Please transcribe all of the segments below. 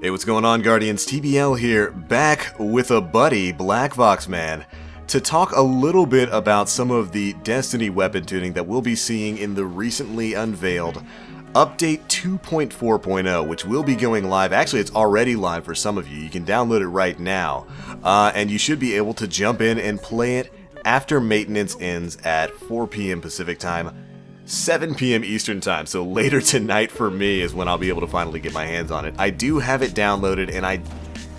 Hey, what's going on, Guardians? TBL here, back with a buddy, Blkvox Man, to talk a little bit about some of the Destiny weapon tuning that we'll be seeing in the recently unveiled Update 2.4.0, which will be going live. Actually, it's already live for some of you. You can download it right now, and you should be able to jump in and play it after maintenance ends at 4 p.m. Pacific Time, 7 p.m. Eastern Time, so later tonight for me is when I'll be able to finally get my hands on it. I do have it downloaded, and I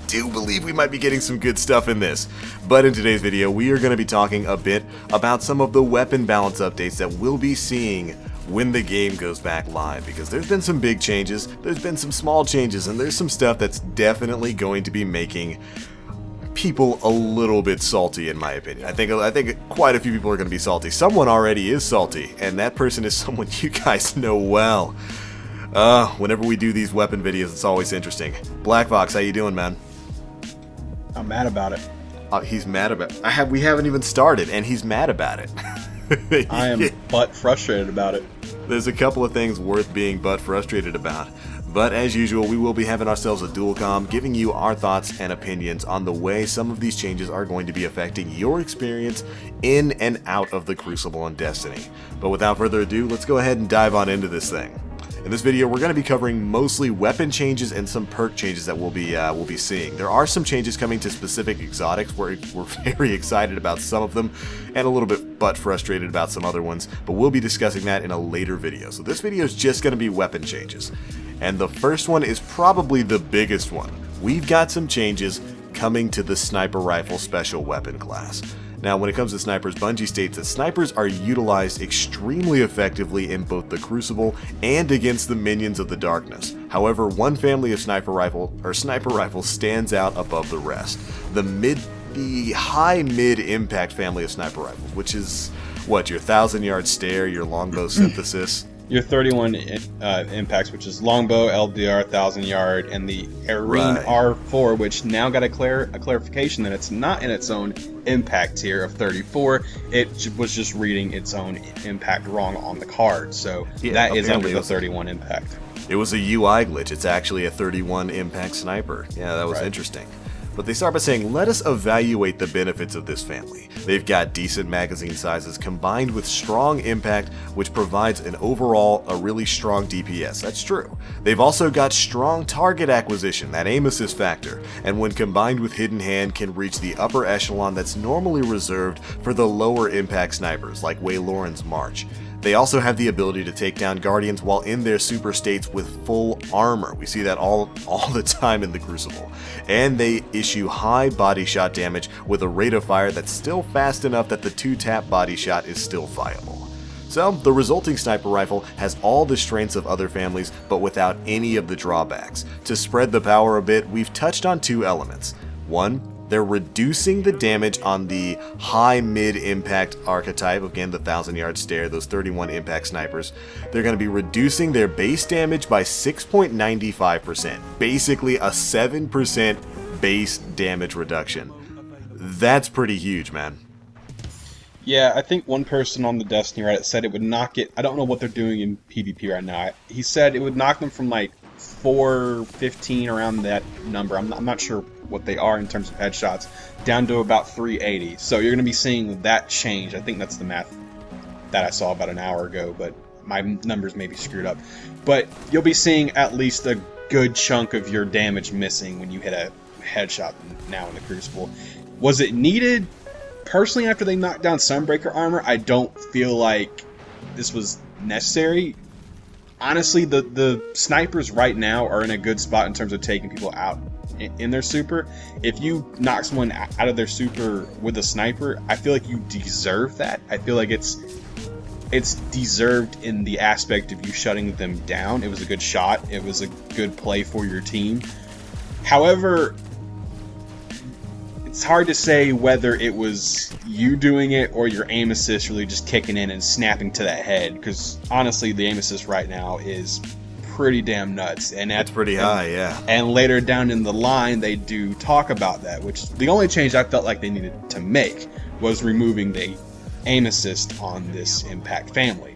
do believe we might be getting some good stuff in this. But in today's video, we are going to be talking a bit about some of the weapon balance updates that we'll be seeing when the game goes back live, because there's been some big changes, there's been some small changes, and there's some stuff that's definitely going to be making people a little bit salty, in my opinion. I think quite a few people are going to be salty. Someone already is salty, and that person is someone you guys know well. Whenever we do these weapon videos, it's always interesting. Blkvox, how you doing, man? I'm mad about it. He's mad about it. We haven't even started, and he's mad about it. I am butt frustrated about it. There's a couple of things worth being butt frustrated about. But as usual, we will be having ourselves a dual comm, giving you our thoughts and opinions on the way some of these changes are going to be affecting your experience in and out of the Crucible and Destiny. But without further ado, let's go ahead and dive on into this thing. In this video, we're going to be covering mostly weapon changes and some perk changes that we'll be seeing. There are some changes coming to specific exotics. We're very excited about some of them, and a little bit butt frustrated about some other ones, but we'll be discussing that in a later video. So this video is just going to be weapon changes. And the first one is probably the biggest one. We've got some changes coming to the sniper rifle special weapon class. Now, when it comes to snipers, Bungie states that snipers are utilized extremely effectively in both the Crucible and against the minions of the darkness. However, one family of sniper rifles stands out above the rest. The high mid impact family of sniper rifles, which is what, your 1,000-yard stare, your longbow synthesis. Your 31 impacts, which is longbow, LDR, 1,000-yard, and the Arene R4, which now got a clarification that it's not in its own impact tier of 34. It was just reading its own impact wrong on the card, so yeah, that is under the 31 impact. It was a UI glitch. It's actually a 31 impact sniper. Yeah, that was interesting. But they start by saying, let us evaluate the benefits of this family. They've got decent magazine sizes combined with strong impact, which provides a really strong DPS. That's true. They've also got strong target acquisition, that aim assist factor, and when combined with hidden hand can reach the upper echelon that's normally reserved for the lower impact snipers, like Wayloran's March. They also have the ability to take down Guardians while in their super states with full armor. We see that all the time in the Crucible. And they issue high body shot damage with a rate of fire that's still fast enough that the 2-tap body shot is still viable. So, the resulting sniper rifle has all the strengths of other families, but without any of the drawbacks. To spread the power a bit, we've touched on two elements. One, they're reducing the damage on the high mid-impact archetype, again the 1,000-yard stare, those 31 impact snipers. They're going to be reducing their base damage by 6.95%, basically a 7% base damage reduction. That's pretty huge, man. Yeah, I think one person on the Destiny Reddit said it would knock it, I don't know what they're doing in PvP right now. He said it would knock them from like 415 around that number. I'm not sure what they are in terms of headshots, down to about 380. So you're going to be seeing that change. I think that's the math that I saw about an hour ago, but my numbers may be screwed up. But you'll be seeing at least a good chunk of your damage missing when you hit a headshot now in the Crucible. Was it needed? Personally, after they knocked down Sunbreaker armor, I don't feel like this was necessary. Honestly, the snipers right now are in a good spot in terms of taking people out in their super. If you knock someone out of their super with a sniper, I feel like you deserve that. I feel like it's deserved in the aspect of you shutting them down. It was a good shot. It was a good play for your team. However, it's hard to say whether it was you doing it or your aim assist really just kicking in and snapping to that head, because honestly the aim assist right now is pretty damn nuts, and that's pretty high, yeah. And later down in the line they do talk about that, which the only change I felt like they needed to make was removing the aim assist on this impact family.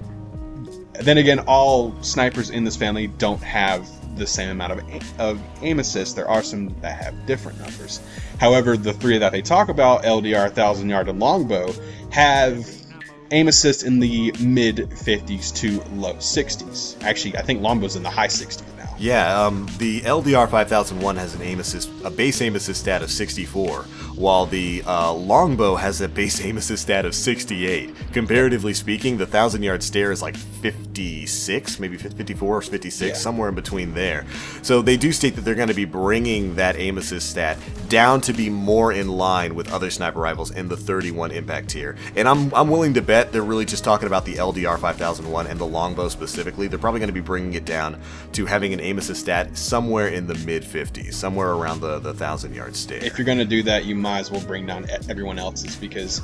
Then again, all snipers in this family don't have the same amount of aim assist. There are some that have different numbers. However, the three that they talk about, LDR, 1,000 yard, and longbow, have aim assist in the mid 50s to low 60s. Actually, I think longbow's in the high 60s now. Yeah, the LDR 5001 has a base aim assist stat of 64, while the longbow has a base aim assist stat of 68. Comparatively speaking, the 1,000-yard stare is like 56, maybe 54 or 56, somewhere in between there. So they do state that they're going to be bringing that aim assist stat down to be more in line with other sniper rifles in the 31 impact tier. And I'm willing to bet they're really just talking about the LDR 5001 and the longbow specifically. They're probably going to be bringing it down to having an aim assist stat somewhere in the mid 50s, somewhere around the 1,000-yard stare. If you're going to do that, you might as well bring down everyone else's, because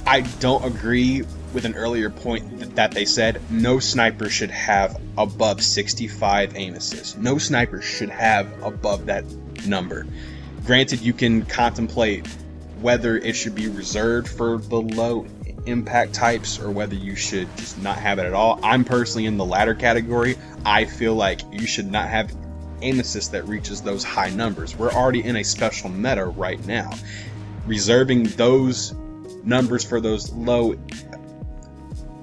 I don't agree with an earlier point that they said no sniper should have above 65 aim assist. No sniper should have above that number. Granted, you can contemplate whether it should be reserved for the low impact types or whether you should just not have it at all. I'm personally in the latter category. I feel like you should not have aim assist that reaches those high numbers. We're already in a special meta right now. Reserving those numbers for those low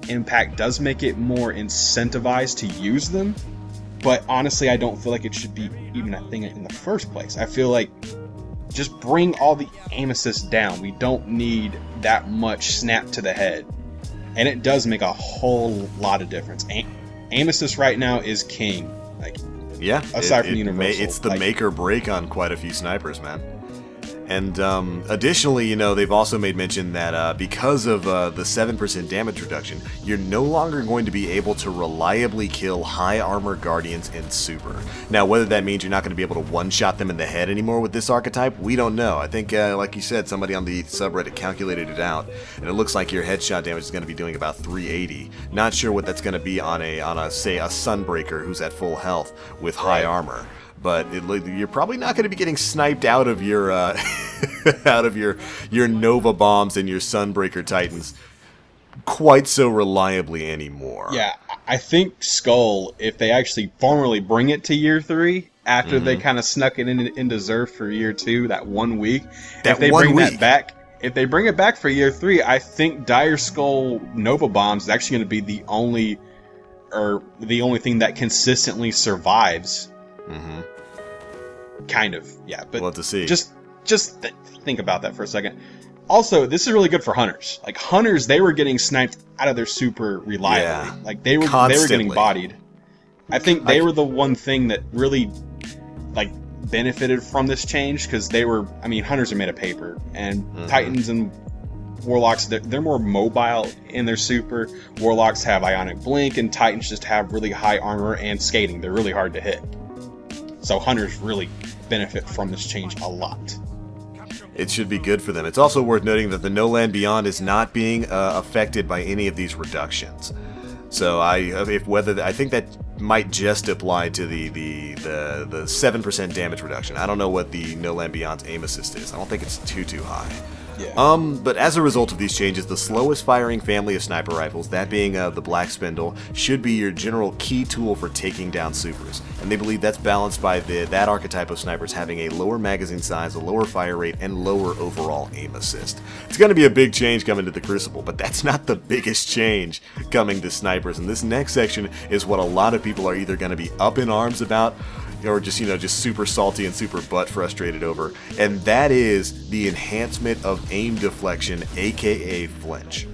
impact does make it more incentivized to use them, but honestly, I don't feel like it should be even a thing in the first place. I feel like just bring all the aim assist down. We don't need that much snap to the head, and it does make a whole lot of difference. Aim assist right now is king. Like, yeah, aside from universal, it's the make or break on quite a few snipers, man. And additionally, they've also made mention that because of the 7% damage reduction, you're no longer going to be able to reliably kill high armor guardians in super. Now, whether that means you're not going to be able to one-shot them in the head anymore with this archetype, we don't know. I think, like you said, somebody on the subreddit calculated it out, and it looks like your headshot damage is going to be doing about 380. Not sure what that's going to be on a say, a Sunbreaker who's at full health with high armor. But you're probably not going to be getting sniped out of your your Nova bombs and your Sunbreaker Titans quite so reliably anymore. Yeah, I think Skull, if they actually formally bring it to year 3, after they kind of snuck it into Zerf for year 2, that 1 week, if they bring it back for year 3, I think Dire Skull Nova bombs is actually going to be the only thing that consistently survives. Kind of, yeah. But we'll have to see. Just think about that for a second. Also, this is really good for hunters. Like, hunters, they were getting sniped out of their super reliably. Yeah, like they were getting bodied. I think they were the one thing that really benefited from this change, because hunters are made of paper, and Titans and Warlocks, they're more mobile in their super. Warlocks have Ionic Blink, and Titans just have really high armor and skating. They're really hard to hit. So hunters really benefit from this change a lot. It should be good for them. It's also worth noting that the No Land Beyond is not being affected by any of these reductions. So I think that might just apply to the 7% damage reduction. I don't know what the No Land Beyond's aim assist is. I don't think it's too high. Yeah. But as a result of these changes, the slowest firing family of sniper rifles, that being the Black Spindle, should be your general key tool for taking down supers. And they believe that's balanced by that archetype of snipers having a lower magazine size, a lower fire rate, and lower overall aim assist. It's going to be a big change coming to the Crucible, but that's not the biggest change coming to snipers. And this next section is what a lot of people are either going to be up in arms about, or just super salty and super butt frustrated over, and that is the enhancement of aim deflection, aka flinch.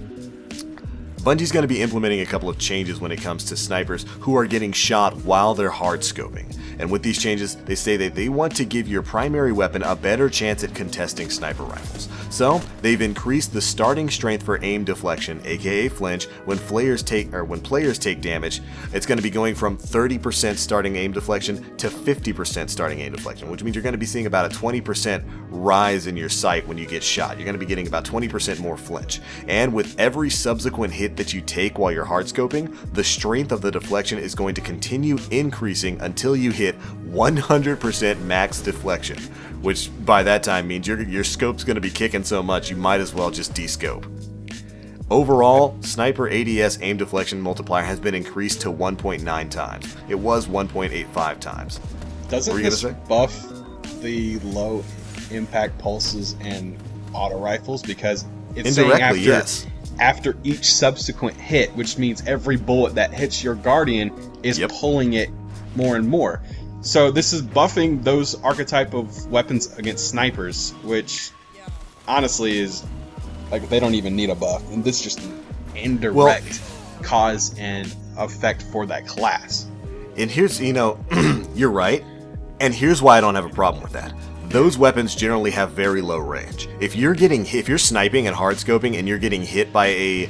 Bungie's going to be implementing a couple of changes when it comes to snipers who are getting shot while they're hard scoping. And with these changes, they say that they want to give your primary weapon a better chance at contesting sniper rifles. So, they've increased the starting strength for aim deflection, aka flinch, when players take damage. It's going to be going from 30% starting aim deflection to 50% starting aim deflection, which means you're going to be seeing about a 20% rise in your sight when you get shot. You're going to be getting about 20% more flinch. And with every subsequent hit that you take while you're hard scoping, the strength of the deflection is going to continue increasing until you hit 100% max deflection, which by that time means your scope's going to be kicking so much you might as well just descope. Overall, sniper ADS aim deflection multiplier has been increased to 1.9 times. It was 1.85 times. Doesn't this buff the low impact pulses and auto rifles? Because it's indirectly, saying after each subsequent hit, which means every bullet that hits your Guardian is pulling it more and more. So this is buffing those archetype of weapons against snipers, which honestly is like they don't even need a buff, and this is just an indirect cause and effect for that class. And here's, you're right, and here's why I don't have a problem with that. Those weapons generally have very low range. If you're sniping and hardscoping and you're getting hit by a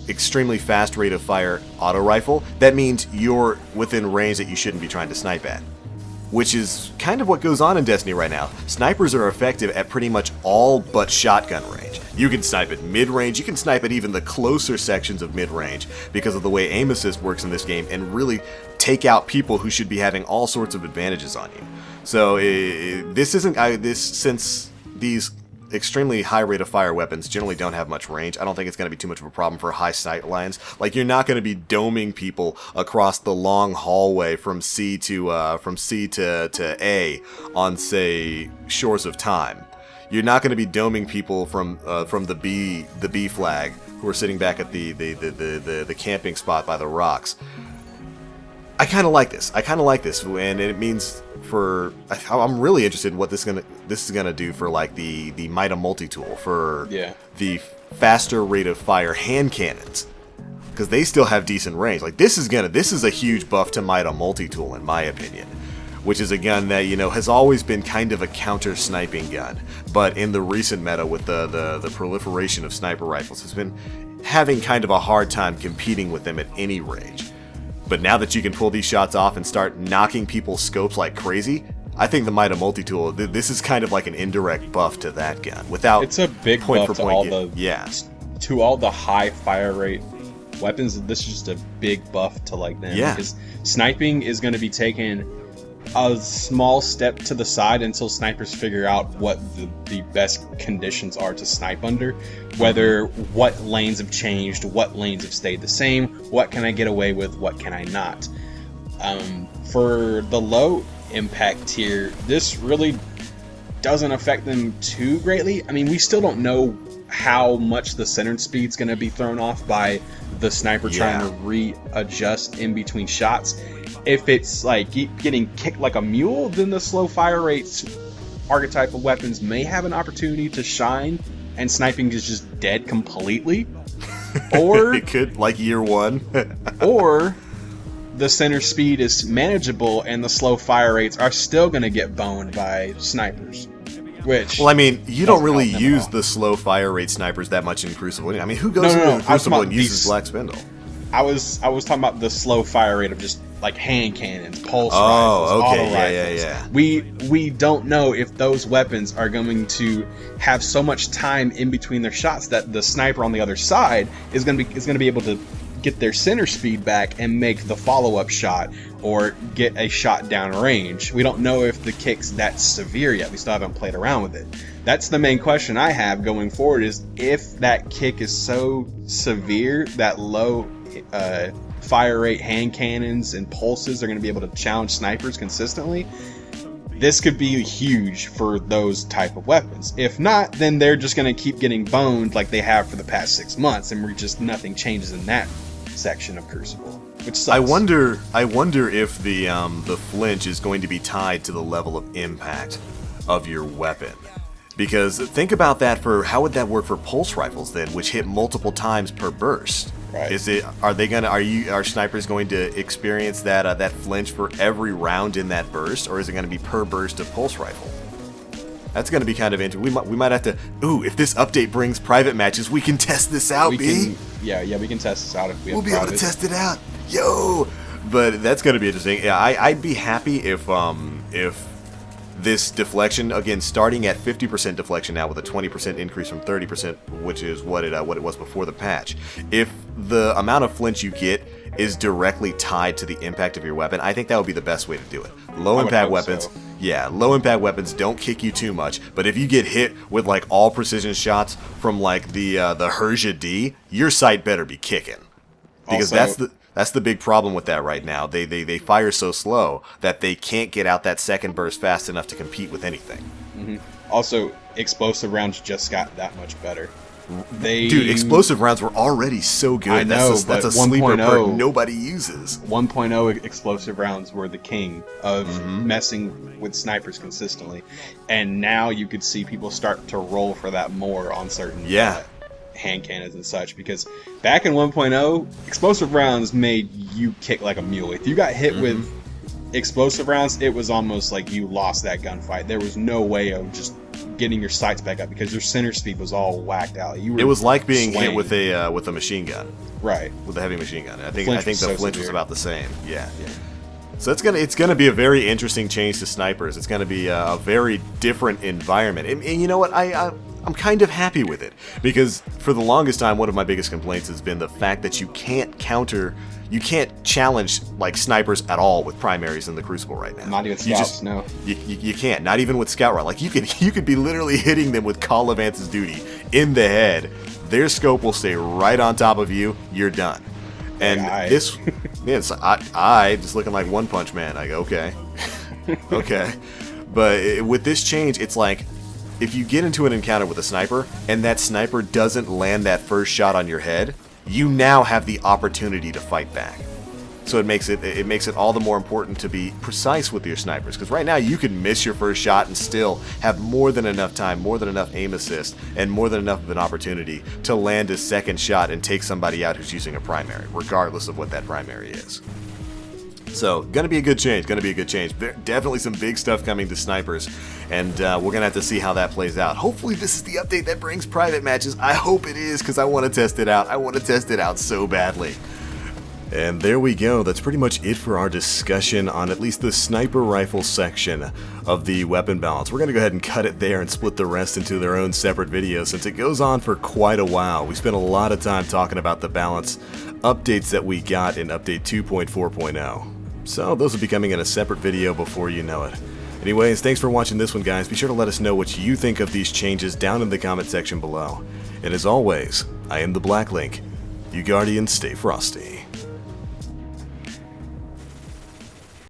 extremely fast rate of fire auto rifle, that means you're within range that you shouldn't be trying to snipe at. Which is kind of what goes on in Destiny right now. Snipers are effective at pretty much all but shotgun range. You can snipe at mid-range, you can snipe at even the closer sections of mid-range because of the way aim assist works in this game, and really take out people who should be having all sorts of advantages on you. So since these extremely high rate of fire weapons generally don't have much range, I don't think it's going to be too much of a problem for high sight lines. Like, you're not going to be doming people across the long hallway from C to A on, say, Shores of Time. You're not going to be doming people from the B flag who are sitting back at the camping spot by the rocks. I kind of like this. And it means I'm really interested in what this is gonna do for like the Mida multi-tool for the faster rate of fire hand cannons, because they still have decent range. Like, this is a huge buff to Mida multi-tool in my opinion, which is a gun that has always been kind of a counter sniping gun, but in the recent meta with the proliferation of sniper rifles has been having kind of a hard time competing with them at any range. But now that you can pull these shots off and start knocking people's scopes like crazy, I think the Mida multi-tool, this is kind of like an indirect buff to that gun. It's a big buff to all the high fire rate weapons. This is just a big buff to like them. Yeah. Because sniping is going to be taken a small step to the side until snipers figure out what the best conditions are to snipe under, whether what lanes have changed, what lanes have stayed the same, what can I get away with, what can I not. For the low impact tier, this really doesn't affect them too greatly. I mean, we still don't know how much the center speed's going to be thrown off by the sniper trying to readjust in between shots. If it's like getting kicked like a mule, then the slow fire rates archetype of weapons may have an opportunity to shine, and sniping is just dead completely. Or it could, like year one. Or the center speed is manageable and the slow fire rates are still going to get boned by snipers. Which, well, I mean, you don't really use the slow fire rate snipers that much in Crucible. I mean, who goes into Crucible and uses Black Spindle? I was talking about the slow fire rate of just like hand cannons, pulse rifles, auto rifles. We don't know if those weapons are going to have so much time in between their shots that the sniper on the other side is going to be able to get their center speed back and make the follow-up shot or get a shot down range. We don't know if the kick's that severe yet. We still haven't played around with it. That's the main question I have going forward, is if that kick is so severe that low fire rate hand cannons and pulses are going to be able to challenge snipers consistently, this could be huge for those type of weapons. If not, then they're just going to keep getting boned like they have for the past 6 months, and nothing changes in that section of Crucible, which sucks. I wonder if the flinch is going to be tied to the level of impact of your weapon. Because think about that, how would that work for pulse rifles then, which hit multiple times per burst? Right. Are snipers going to experience that flinch for every round in that burst, or is it going to be per burst of pulse rifle? That's going to be kind of interesting. We might have to. If this update brings private matches, we can test this out. We can test this out if we have We'll be able to test it out, yo. But that's going to be interesting. Yeah, I'd be happy if this deflection, again, starting at 50% deflection now with a 20% increase from 30%, which is what it was before the patch. If the amount of flinch you get is directly tied to the impact of your weapon, I think that would be the best way to do it. Low impact weapons, Yeah, low impact weapons don't kick you too much, but if you get hit with like all precision shots from like the Herja D, your sight better be kicking. Because Also, that's the big problem with that right now. They fire so slow that they can't get out that second burst fast enough to compete with anything. also, explosive rounds just got that much better. Dude, explosive rounds were already so good. I know, that's a but sleeper 1.0 perk nobody uses. 1.0 explosive rounds were the king of messing with snipers consistently, and now you could see people start to roll for that more on certain hand cannons and such, because back in 1.0, explosive rounds made you kick like a mule. If you got hit with explosive rounds, it was almost like you lost that gunfight. There was no way of just getting your sights back up because your center speed was all whacked out. It was like being hit with a machine gun, right? With a heavy machine gun. I think was the so flinch was severe. about the same. Yeah. So it's gonna be a very interesting change to snipers. It's gonna be a very different environment, and you know what? I'm kind of happy with it, because for the longest time, one of my biggest complaints has been the fact that you can't challenge like snipers at all with primaries in the Crucible right now. Not even scouts, no. You can't. Not even with Scout Run. Like you could be literally hitting them with Call of Vance's Duty in the head. Their scope will stay right on top of you. You're done. And this, I just looking like One Punch Man. I go, okay, okay. But with this change, it's like, if you get into an encounter with a sniper, and that sniper doesn't land that first shot on your head, you now have the opportunity to fight back. So it makes it all the more important to be precise with your snipers, because right now you can miss your first shot and still have more than enough time, more than enough aim assist, and more than enough of an opportunity to land a second shot and take somebody out who's using a primary, regardless of what that primary is. So, gonna be a good change. Definitely some big stuff coming to snipers, and we're gonna have to see how that plays out. Hopefully, this is the update that brings private matches. I hope it is, because I want to test it out. I want to test it out so badly. And there we go. That's pretty much it for our discussion on at least the sniper rifle section of the weapon balance. We're gonna go ahead and cut it there and split the rest into their own separate videos, since it goes on for quite a while. We spent a lot of time talking about the balance updates that we got in update 2.4.0. So those will be coming in a separate video before you know it. Anyways, thanks for watching this one, guys. Be sure to let us know what you think of these changes down in the comment section below. And as always, I am the Black Link. You Guardians, stay frosty.